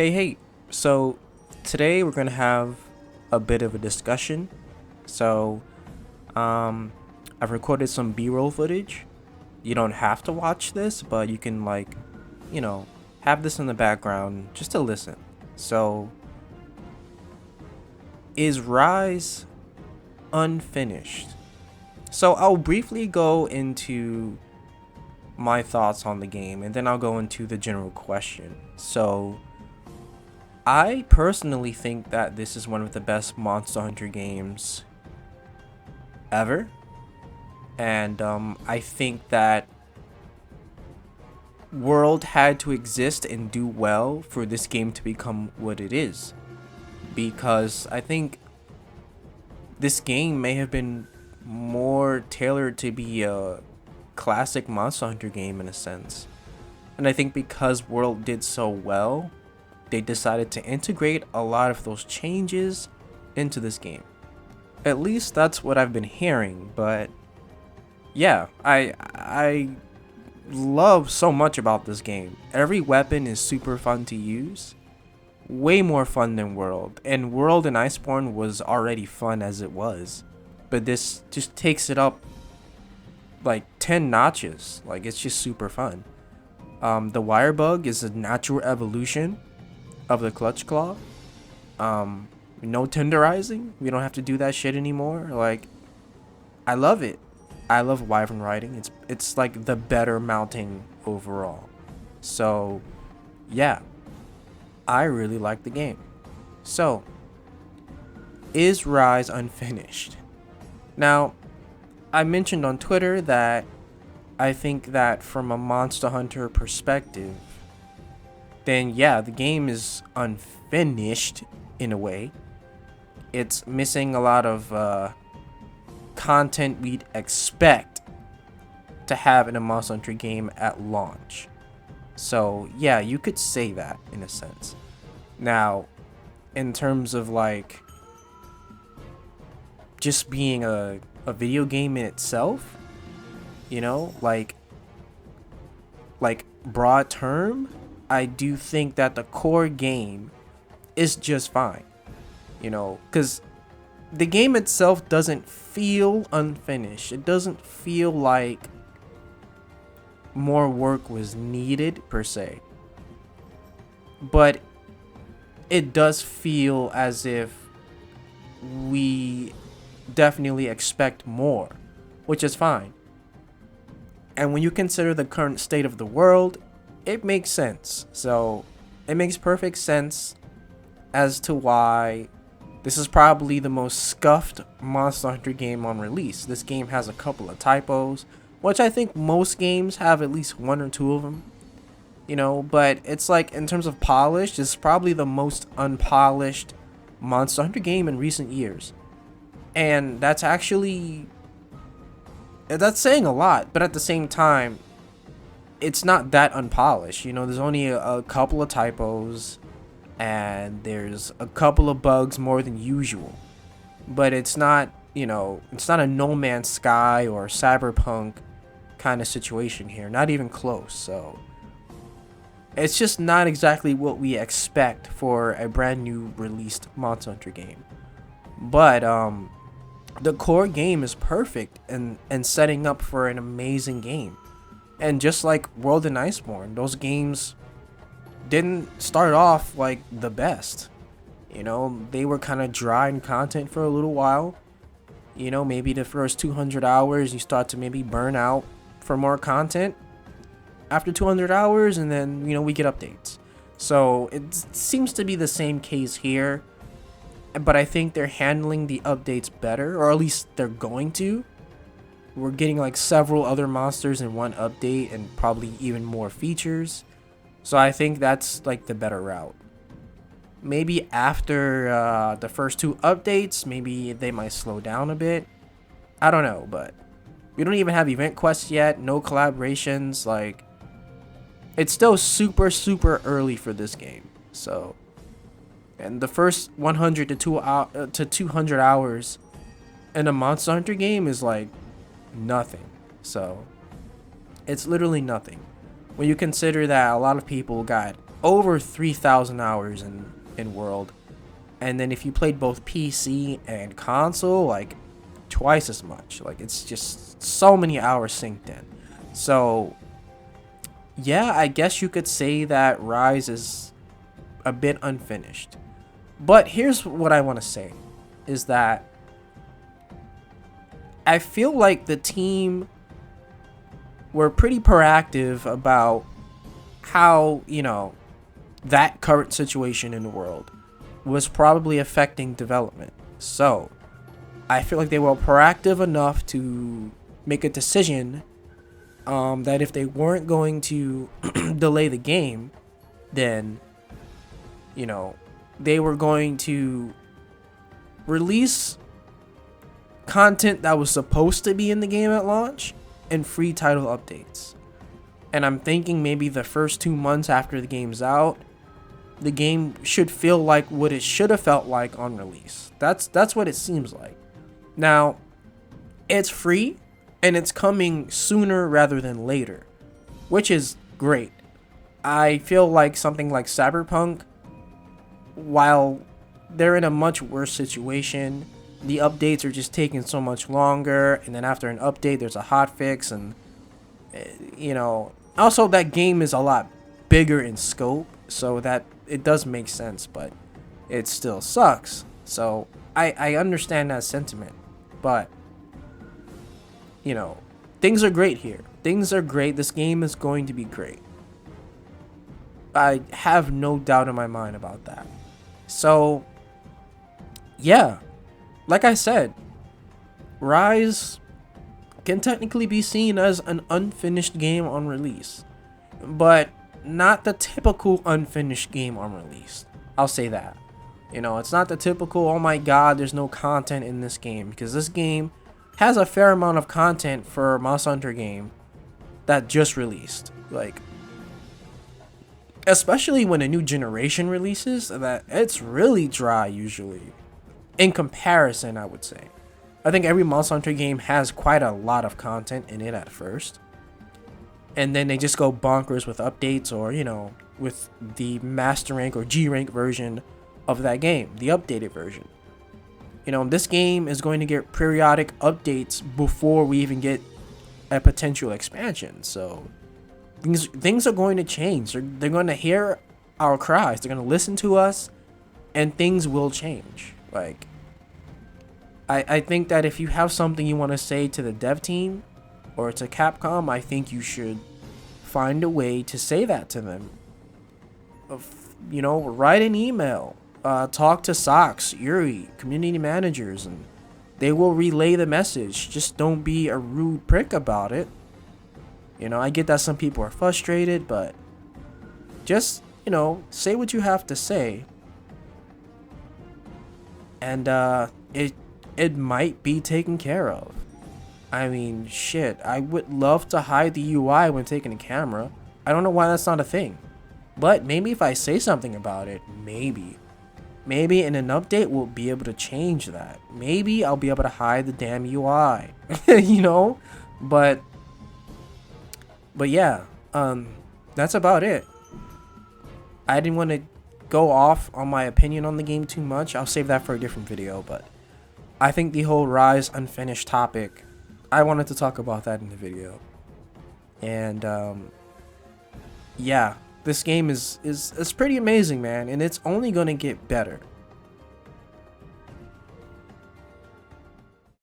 Hey, so today we're gonna have a bit of a discussion. So, um, I've recorded some B-roll footage. You don't have to watch this, but you can you know, have this in the background just to listen. So, is Rise unfinished? So I'll briefly go into my thoughts on the game, and then I'll go into the general question. So, I personally think that this is one of the best Monster Hunter games ever. And I think that World had to exist and do well for this game to become what it is. Because I think this game may have been more tailored to be a classic Monster Hunter game in a sense. And I think because World did so well, they decided to integrate a lot of those changes into this game. At least that's what I've been hearing, but yeah, I love so much about this game. Every weapon is super fun to use. Way more fun than World. And World and Iceborne was already fun as it was. But this just takes it up like 10 notches. Like, it's just super fun. The wire bug is a natural evolution of the clutch claw. No tenderizing. We don't have to do that shit anymore. Like, I love it. I love wyvern riding. It's like the better mounting overall. So, yeah, I really like the game. So, is Rise unfinished? Now, I mentioned on Twitter that I think that from a Monster Hunter perspective, then yeah, the game is unfinished in a way. It's missing a lot of content we'd expect to have in a Monster Hunter game at launch. So yeah, you could say that in a sense. Now, in terms of like just being a video game in itself, you know, like broad term, I do think that the core game is just fine. You know, because the game itself doesn't feel unfinished. It doesn't feel like more work was needed per se. But it does feel as if we definitely expect more, which is fine. And when you consider the current state of the world, it makes sense. So it makes perfect sense as to why this is probably the most scuffed Monster Hunter game on release. This game has a couple of typos, which I think most games have at least one or two of them. You know, but it's like in terms of polish, it's probably the most unpolished Monster Hunter game in recent years. And that's saying a lot, but at the same time, it's not that unpolished. You know, there's only a couple of typos, and there's a couple of bugs more than usual. But it's not, you know, it's not a No Man's Sky or Cyberpunk kind of situation here. Not even close. So it's just not exactly what we expect for a brand new released Monster Hunter game. But the core game is perfect and setting up for an amazing game. And just like World and Iceborne, those games didn't start off like the best. You know, they were kind of dry in content for a little while. You know, maybe the first 200 hours you start to maybe burn out for more content after 200 hours, and then, you know, we get updates. So it seems to be the same case here, but I think they're handling the updates better, or at least they're going to. We're getting like several other monsters in one update and probably even more features. So I think that's like the better route. Maybe after the first two updates, maybe they might slow down a bit. I don't know, but we don't even have event quests yet, no collaborations. Like, it's still super early for this game. So, and the first 100 to 200 hours in a Monster Hunter game is like nothing. So it's literally nothing when you consider that a lot of people got over 3,000 hours in World. And then if you played both PC and console, like twice as much. Like it's just so many hours synced in. So yeah, I guess you could say that Rise is a bit unfinished. But here's what I want to say is that I feel like the team were pretty proactive about how, that current situation in the world was probably affecting development. So I feel like they were proactive enough to make a decision that if they weren't going to delay the game, then, they were going to release content that was supposed to be in the game at launch and free title updates. And I'm thinking maybe the first 2 months after the game's out, the game should feel like what it should have felt like on release. That's what it seems like. Now, it's free and it's coming sooner rather than later, which is great. I feel like something like Cyberpunk, while they're in a much worse situation, the updates are just taking so much longer, and then after an update there's a hotfix, and also that game is a lot bigger in scope, so that it does make sense, but it still sucks. So I understand that sentiment, but things are great here. Things are great. This game is going to be great. I have no doubt in my mind about that. So yeah, like I said, Rise can technically be seen as an unfinished game on release, but not the typical unfinished game on release. I'll say that. It's not the typical, oh my god, there's no content in this game, because this game has a fair amount of content for a Monster Hunter game that just released. Like, especially when a new generation releases, that it's really dry usually. In comparison, I would say. I think every Monster Hunter game has quite a lot of content in it at first. And then they just go bonkers with updates, or, with the Master Rank or G Rank version of that game, the updated version. This game is going to get periodic updates before we even get a potential expansion. So things are going to change. They're going to hear our cries. They're going to listen to us, and things will change. Like, I think that if you have something you want to say to the dev team or to Capcom, I think you should find a way to say that to them. Write an email, talk to Sox, Yuri, community managers, and they will relay the message. Just don't be a rude prick about it. I get that some people are frustrated, but just, say what you have to say. And it might be taken care of. I mean, shit, I would love to hide the UI when taking a camera. I don't know why that's not a thing. But maybe if I say something about it, maybe in an update we'll be able to change that. Maybe I'll be able to hide the damn UI. But yeah, that's about it. I didn't want to go off on my opinion on the game too much. I'll save that for a different video, but I think the whole Rise unfinished topic, I wanted to talk about that in the video. And yeah, this game is pretty amazing, man, and it's only gonna get better.